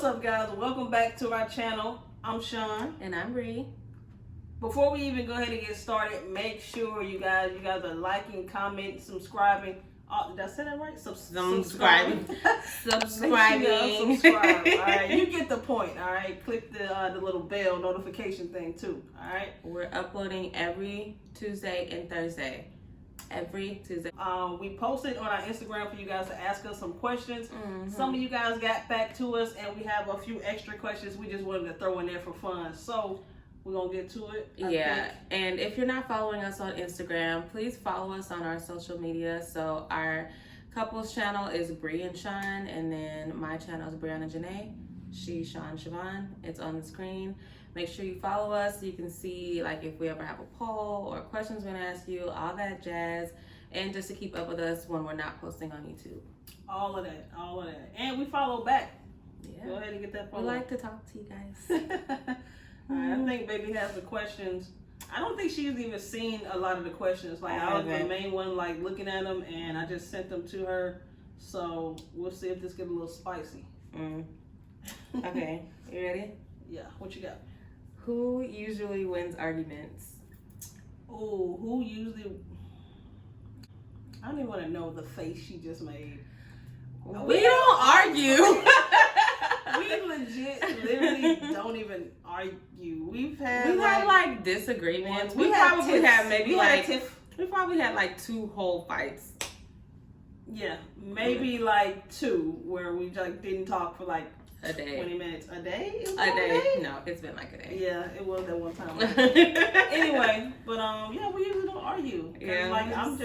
up, guys? Welcome back to our channel. I'm Sean. And I'm Bree. Before we even go ahead and get started, make sure you guys are liking, commenting, subscribing. Did I say that right? Subscribing. Subscribing. Subscribe. All right, you get the point. All right, click the little bell notification thing too. All right. We're uploading every Tuesday and Thursday. Every Tuesday. We posted on our Instagram for you guys to ask us some questions. Mm-hmm. Some of you guys got back to us, and we have a few extra questions we just wanted to throw in there for fun. So we're gonna get to it. I think. And if you're not following us on Instagram, please follow us on our social media. So our couples channel is Bree and Sean, and then my channel is Brianna Janae. She's Sean Siobhan. It's on the screen. Make sure you follow us so you can see like if we ever have a poll or questions we're gonna ask you, all that jazz, and just to keep up with us when we're not posting on YouTube. All of that. And we follow back. Yeah. Go ahead and get that follow. We like to talk to you guys. All right, I think Baby has the questions. I don't think she's even seen a lot of the questions. Like I was the main one, like looking at them, and I just sent them to her. So we'll see if this gets a little spicy. Okay, you ready? Yeah. What you got? Who usually wins arguments? Oh, who usually? I don't even want to know the face she just made. We don't argue. We literally don't even argue. We've had like disagreements. We probably had like 2 whole fights. Yeah, maybe like 2 where we like didn't talk for like a day. 20 minutes. A day? A day? No, it's been like a day. Yeah, it was that one time. Anyway, but yeah, we usually don't argue. Yeah, like I'm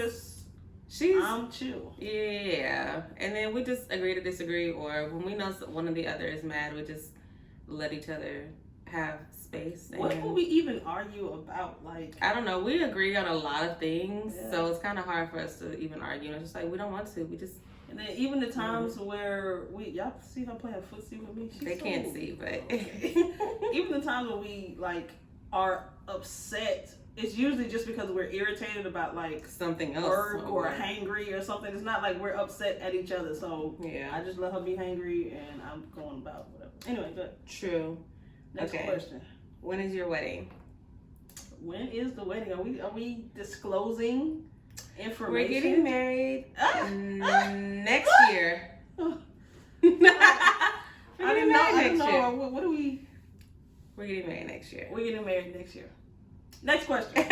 chill. Yeah, and then we just agree to disagree, or when we know one or the other is mad, we just let each other have space. What will we even argue about? Like, I don't know. We agree on a lot of things, so it's kind of hard for us to even argue. It's just like we don't want to. We just. And then even the times where y'all see her playing footsie with me. They can't see, but even the times when we like are upset. It's usually just because we're irritated about like something else, work or hangry or something. It's not like we're upset at each other. So yeah, I just let her be hangry and I'm going about whatever. Anyway, good. True. Next question. When is your wedding? When is the wedding? Are we disclosing information? We're getting married next year. I didn't know. What do we? We're getting married next year. We're getting married next year. Next question.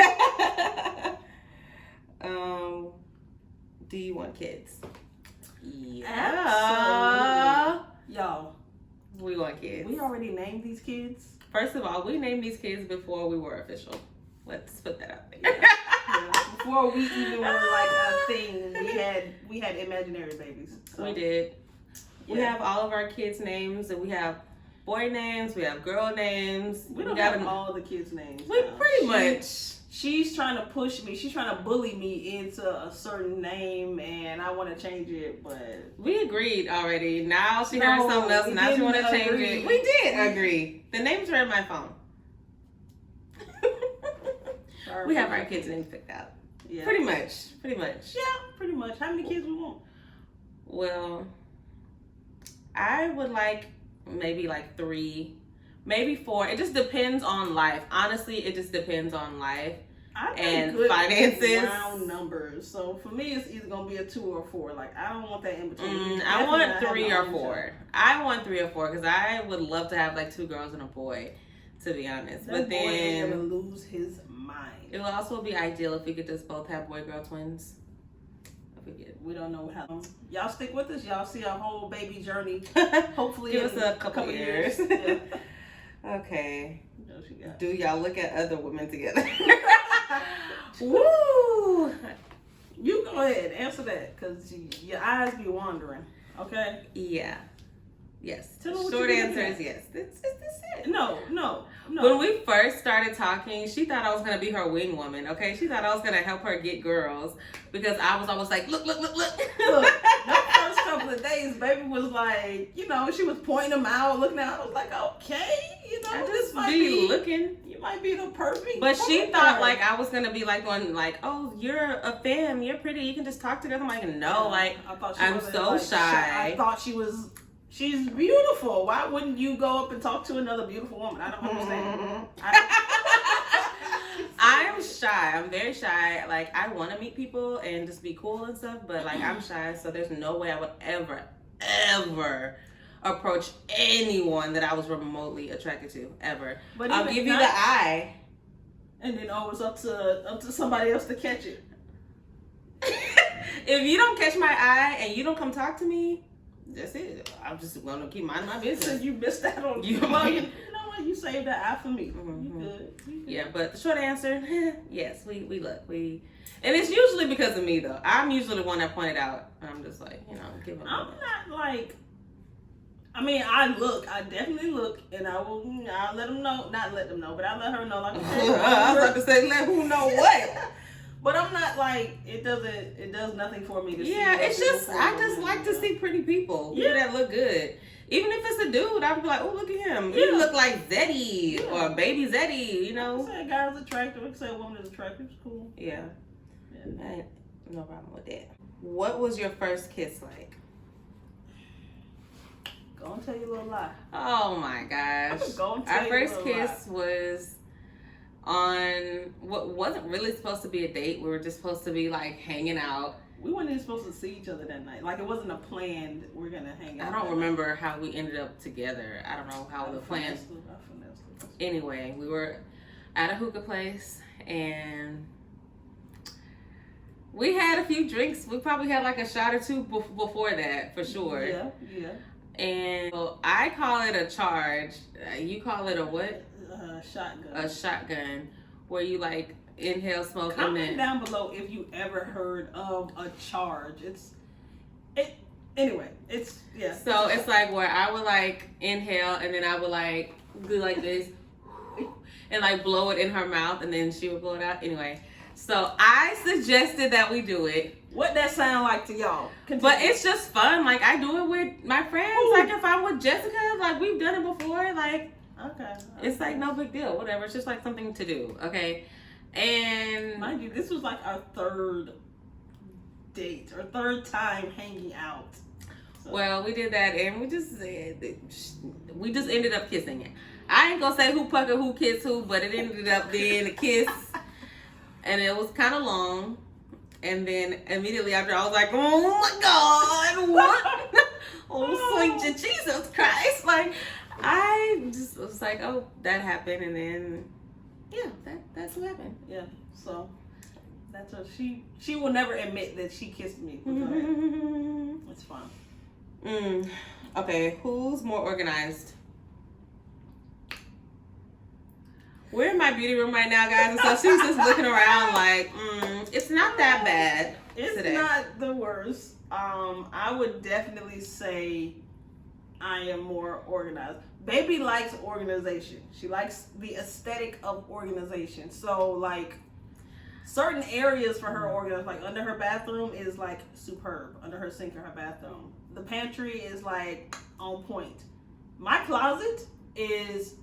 Do you want kids? Yeah. Y'all. We want kids. We already named these kids. First of all, we named these kids before we were official. Let's put that out there. Yeah. Before we even were like a thing, we had imaginary babies. So. We did. Yeah. We have all of our kids' names, and we have boy names, we have girl names. We don't have all the kids' names. We pretty much. She's trying to push me. She's trying to bully me into a certain name, and I want to change it, but we agreed already. Now she heard something else, and now she want to change it. We did agree. The names are in my phone. We have our kids' names picked out. Yeah, pretty much. Yeah, pretty much. How many kids we want? Well, I would like maybe like 3, maybe 4. It just depends on life. Honestly, it just depends on life and finances. Round numbers. So for me, it's either gonna be a 2 or 4. Like I don't want that in between. I want 3 or 4. I want 3 or 4 because I would love to have like 2 girls and a boy, to be honest. That boy is gonna lose his mind. It will also be ideal if we could just both have boy-girl twins. We don't know how. Y'all stick with us. Y'all see our whole baby journey. Hopefully, give us a couple years. Yeah. Okay. Do y'all look at other women together? Woo! You go ahead, answer that, cause your eyes be wandering. Okay. Yeah. Yes. Short answer is yes. That's it. No. When we first started talking, she thought I was gonna be her wing woman. Okay, she thought I was gonna help her get girls because I was always like, look. Look, that first couple of days, baby was like, she was pointing them out, looking out. I was like, okay, I just might be looking. You might be the perfect. But she thought like I was gonna be like one like, oh, you're a femme, you're pretty, you can just talk together. I'm like, no, like I'm so shy. I thought she was She's beautiful. Why wouldn't you go up and talk to another beautiful woman? I don't understand. I'm shy. I'm very shy. Like, I want to meet people and just be cool and stuff, but like, I'm shy, so there's no way I would ever approach anyone that I was remotely attracted to, ever. But I'll give you the eye. And then it's up to somebody else to catch it. If you don't catch my eye and you don't come talk to me, that's it. I'm just gonna keep minding my business. So you missed out on you. Well, you know what? You saved that eye for me. Mm-hmm. You good. Yeah, but the short answer, yes, we look. And it's usually because of me though. I'm usually the one that pointed out. I'm just like, giving. I'm not like. I mean, I definitely look, and I'll let them know, not let them know, but I'll let her know, like, I was about to say, let who know what? But I'm not like, it does nothing for me to see. Yeah, it's just, I just like to see pretty people that look good. Even if it's a dude, I'd be like, oh, look at him. He look like Zeddy or Baby Zeddy, you know? I can say a guy is attractive. I can say a woman is attractive. It's cool. Yeah. No problem with that. What was your first kiss like? Go and tell you a little lie. Oh my gosh. Our first kiss was on what wasn't really supposed to be a date. We were just supposed to be like hanging out. We weren't even supposed to see each other that night. Like, it wasn't a planned, we're gonna hang out. I don't remember how we ended up together. I don't know how the plan. Anyway, we were at a hookah place and we had a few drinks. We probably had like a shot or two before that, for sure. Yeah. And I call it a charge. You call it a what? Shotgun. A shotgun, where you like inhale smoke. Comment down below if you ever heard of a charge. Anyway. So it's like where I would like inhale and then I would like do like this and like blow it in her mouth and then she would blow it out. Anyway, so I suggested that we do it. What that sound like to y'all? Continue. But it's just fun. Like, I do it with my friends. Ooh. Like, if I'm with Jessica, like, we've done it before. Like, okay. It's like no big deal. Whatever. It's just like something to do. Okay. And mind you, this was like our third date or third time hanging out. So. Well, we did that and we just ended up kissing. I ain't gonna say who pucker, who kissed who, but it ended up being a kiss. And it was kind of long. And then immediately after, I was like, oh my God, what? Oh, sweet Jesus Christ. Like, I just was like, oh, that happened. And then, yeah, that's what happened. Yeah, so that's her. She will never admit that she kissed me. It's fine. Okay, who's more organized? We're in my beauty room right now, guys, and so she's just looking around like, it's not that bad. It's today. Not the worst. I would definitely say I am more organized. Baby likes organization. She likes the aesthetic of organization. So, like, certain areas for her organized, like under her bathroom is like superb. Under her sink in her bathroom. The pantry is like on point. My closet is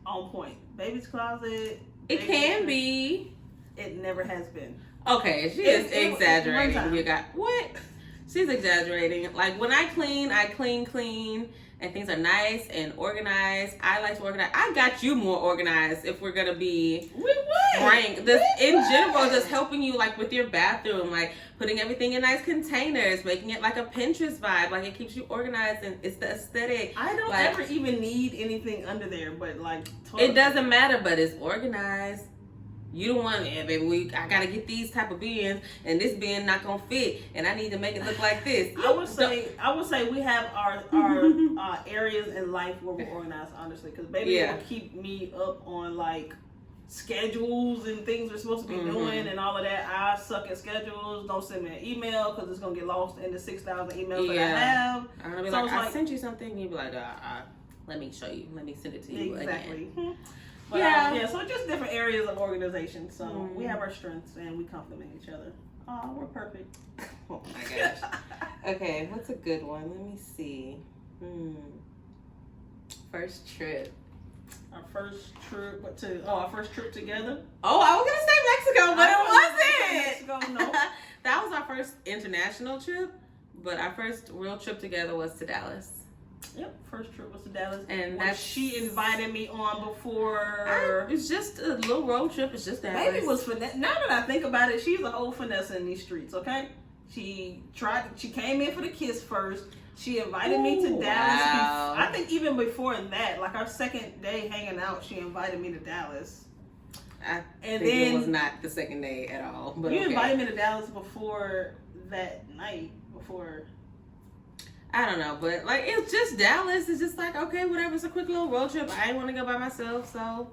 on point. Baby's closet. It can be. It never has been. Okay, she is exaggerating. You got what? She's exaggerating. Like, when I clean, and things are nice and organized. I like to organize. I got you more organized if we're gonna be frank. This in general, just helping you like with your bathroom, like putting everything in nice containers, making it like a Pinterest vibe. Like, it keeps you organized and it's the aesthetic. I don't ever even need anything under there, but like it doesn't matter, but it's organized. You don't want, baby, I gotta get these type of bins, and this bin not gonna fit, and I need to make it look like this. I would say we have our areas in life where we're organized, honestly, because baby will keep me up on like schedules and things we're supposed to be doing and all of that. I suck at schedules. Don't send me an email because it's gonna get lost in the 6,000 emails that I have. I'm gonna be like, I sent you something, and you'll be like, let me show you. Let me send it to you again. But, yeah, so just different areas of organization. So we have our strengths and we complement each other. Oh, we're perfect. Oh my gosh. Okay, what's a good one? Let me see. First trip. Our first trip together. Oh, I was gonna say Mexico, but it wasn't. Mexico, no. That was our first international trip, but our first real trip together was to Dallas. Yep, first trip was to Dallas. And she invited me on before. It's just a little road trip. It's just Dallas. Baby was finesse. Now that I think about it, she's an old finesse in these streets, okay? She came in for the kiss first. She invited me to Dallas. Wow. I think even before that, like our second day hanging out, she invited me to Dallas. And then it was not the second day at all. But you invited me to Dallas before that night. I don't know, but like it's just Dallas. It's just like, okay, whatever. It's a quick little road trip. I didn't want to go by myself, so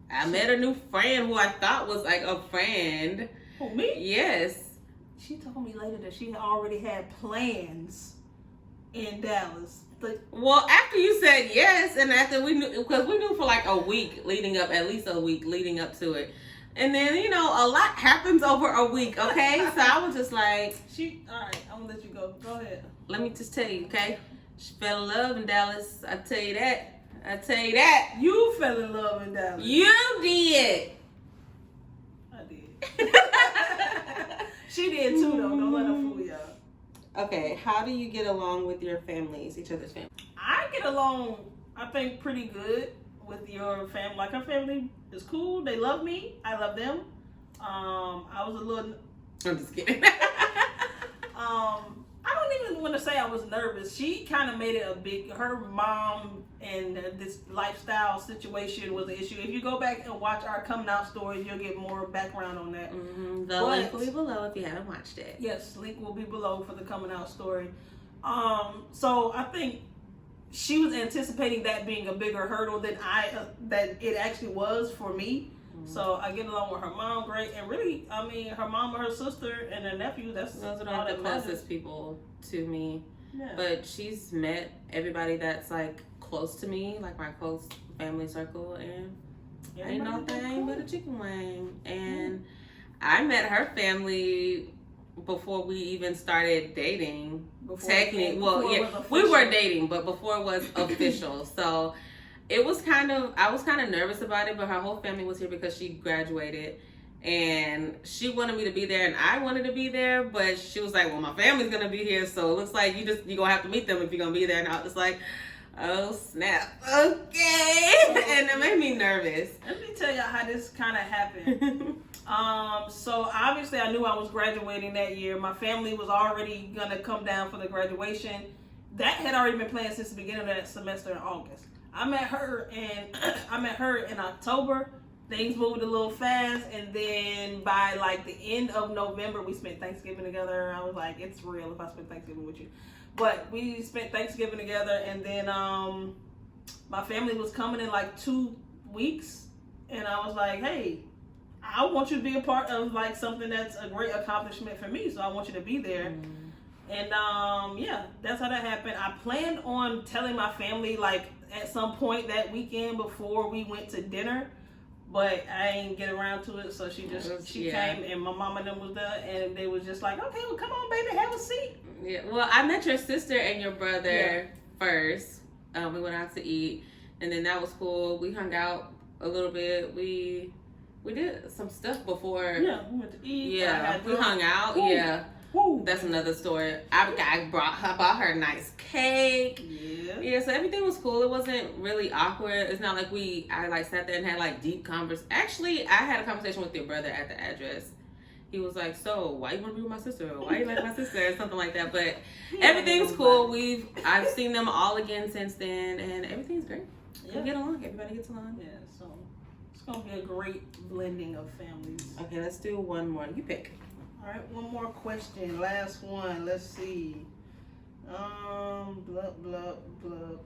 I met a new friend who I thought was like a friend. Oh, me? Yes. She told me later that she already had plans in Dallas. Well, after you said yes, and after we knew, because we knew for like a week leading up, at least a week leading up to it. And then, a lot happens over a week, okay? So I was just like... All right, I'm going to let you go. Go ahead. Let me just tell you, okay? She fell in love in Dallas. I tell you that. You fell in love in Dallas. You did. I did. She did too, though. Don't let her fool y'all. Okay, how do you get along with your families, each other's families? I get along, I think, pretty good with your family. Like, her family is cool. They love me. I love them. I was a little... I'm just kidding. I don't even want to say I was nervous. She kind of made it a big... Her mom and this lifestyle situation was an issue. If you go back and watch our coming out stories, you'll get more background on that. Mm-hmm. The link will be below if you haven't watched it. Yes, link will be below for the coming out story. So I think she was anticipating that being a bigger hurdle than that it actually was for me. So I get along with her mom great, and really, I mean, her mom and her sister and her nephew. Those are not the closest people to me. Yeah. But she's met everybody that's like close to me, like my close family circle, and ain't no thing but a chicken wing. And I met her family before we even started dating. Technically, we were dating, but before it was official. So. I was kind of nervous about it, but her whole family was here because she graduated and she wanted me to be there and I wanted to be there, but she was like, well, my family's going to be here. So it looks like you're going to have to meet them if you're going to be there. And I was like, oh, snap. Okay. And it made me nervous. Let me tell y'all how this kind of happened. So obviously I knew I was graduating that year. My family was already going to come down for the graduation. That had already been planned since the beginning of that semester in August. I met her in October. Things moved a little fast, and then by like the end of November, we spent Thanksgiving together. I was like, it's real if I spend Thanksgiving with you. But we spent Thanksgiving together, and then my family was coming in like 2 weeks, and I was like, hey, I want you to be a part of like something that's a great accomplishment for me, so I want you to be there. And yeah, that's how that happened. I planned on telling my family like at some point that weekend before we went to dinner, but I ain't get around to it. So she came, and my mom and them was there, and they was just like, okay, well, come on, baby, have a seat. Yeah, well, I met your sister and your brother first. We went out to eat, and then that was cool. We hung out a little bit. We did some stuff before. Yeah, we went to eat. Yeah, we hung out. Ooh. Yeah. Woo. That's another story. I bought her a nice cake. Yeah, so everything was cool. It wasn't really awkward. It's not like I sat there and had like deep converse. Actually, I had a conversation with your brother at the address. He was like, so why you want to be with my sister? Why you like my sister? Or something like that. But everything's cool. I've seen them all again since then, and everything's great. We get along. Everybody gets along. Yeah, so it's going to be a great blending of families. Okay, let's do one more. You pick. All right, one more question. Last one. Let's see. Blah, blah, blah.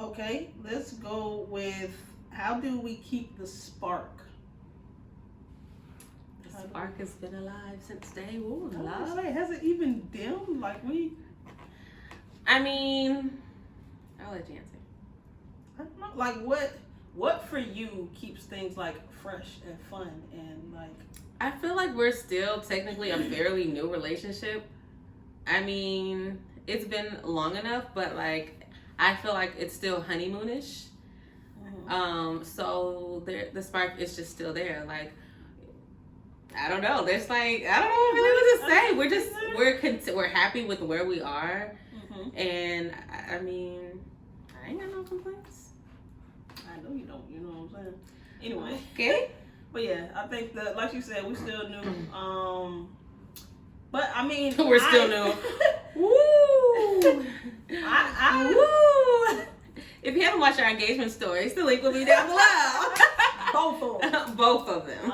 Okay, let's go with how do we keep the spark? The spark has been alive since day one. Has it even dimmed? I mean, I'll let you answer. I don't know. Like what for you keeps things like fresh and fun and like? I feel like we're still technically a fairly new relationship. I mean, it's been long enough, but like I feel like it's still honeymoonish. So the spark is just still there. Like I don't know. There's like, I don't know really what to say. We're happy with where we are. And I mean, I ain't got no complaints. I know you don't, you know what I'm saying? Anyway. Okay. But yeah, I think that, like you said, we still new. But I mean, we're still new. Woo! Woo! If you haven't watched our engagement stories, the link will be down below. Both of them.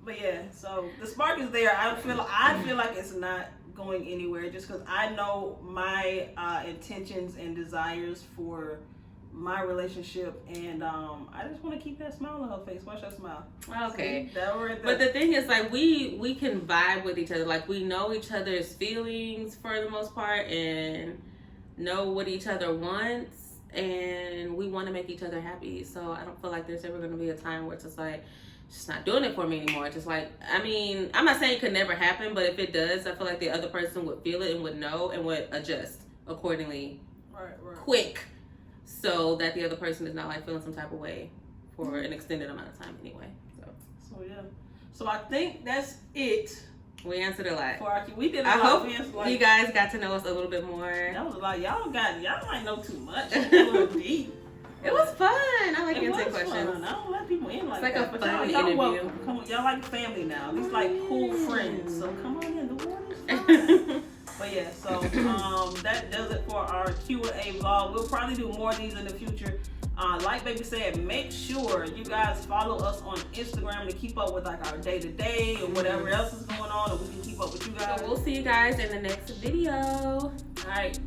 But yeah, so the spark is there. I feel like it's not going anywhere just because I know my intentions and desires for my relationship, and I just want to keep that smile on her face. Watch her smile. Okay. See, that right there. But the thing is, like, we can vibe with each other. Like, we know each other's feelings for the most part and know what each other wants, and we want to make each other happy. So I don't feel like there's ever going to be a time where it's just like, she's not doing it for me anymore. Just like, I mean, I'm not saying it could never happen, but if it does, I feel like the other person would feel it and would know and would adjust accordingly. Right. Quick. So that the other person is not like feeling some type of way for an extended amount of time anyway. So yeah. So I think that's it. We answered a lot. We did a lot. I hope you guys got to know us a little bit more. That was a lot. Y'all might know too much. It was a little deep. It was fun. I like answering questions. Fun. I don't let people in like that. It's like a fun interview. Welcome. Come on, y'all like family now. These like cool friends. So come on in. The water's fine. But yeah, so that does it for our Q&A vlog. We'll probably do more of these in the future. Like Baby said, make sure you guys follow us on Instagram to keep up with like our day-to-day or whatever else is going on, and we can keep up with you guys. So we'll see you guys in the next video. All right.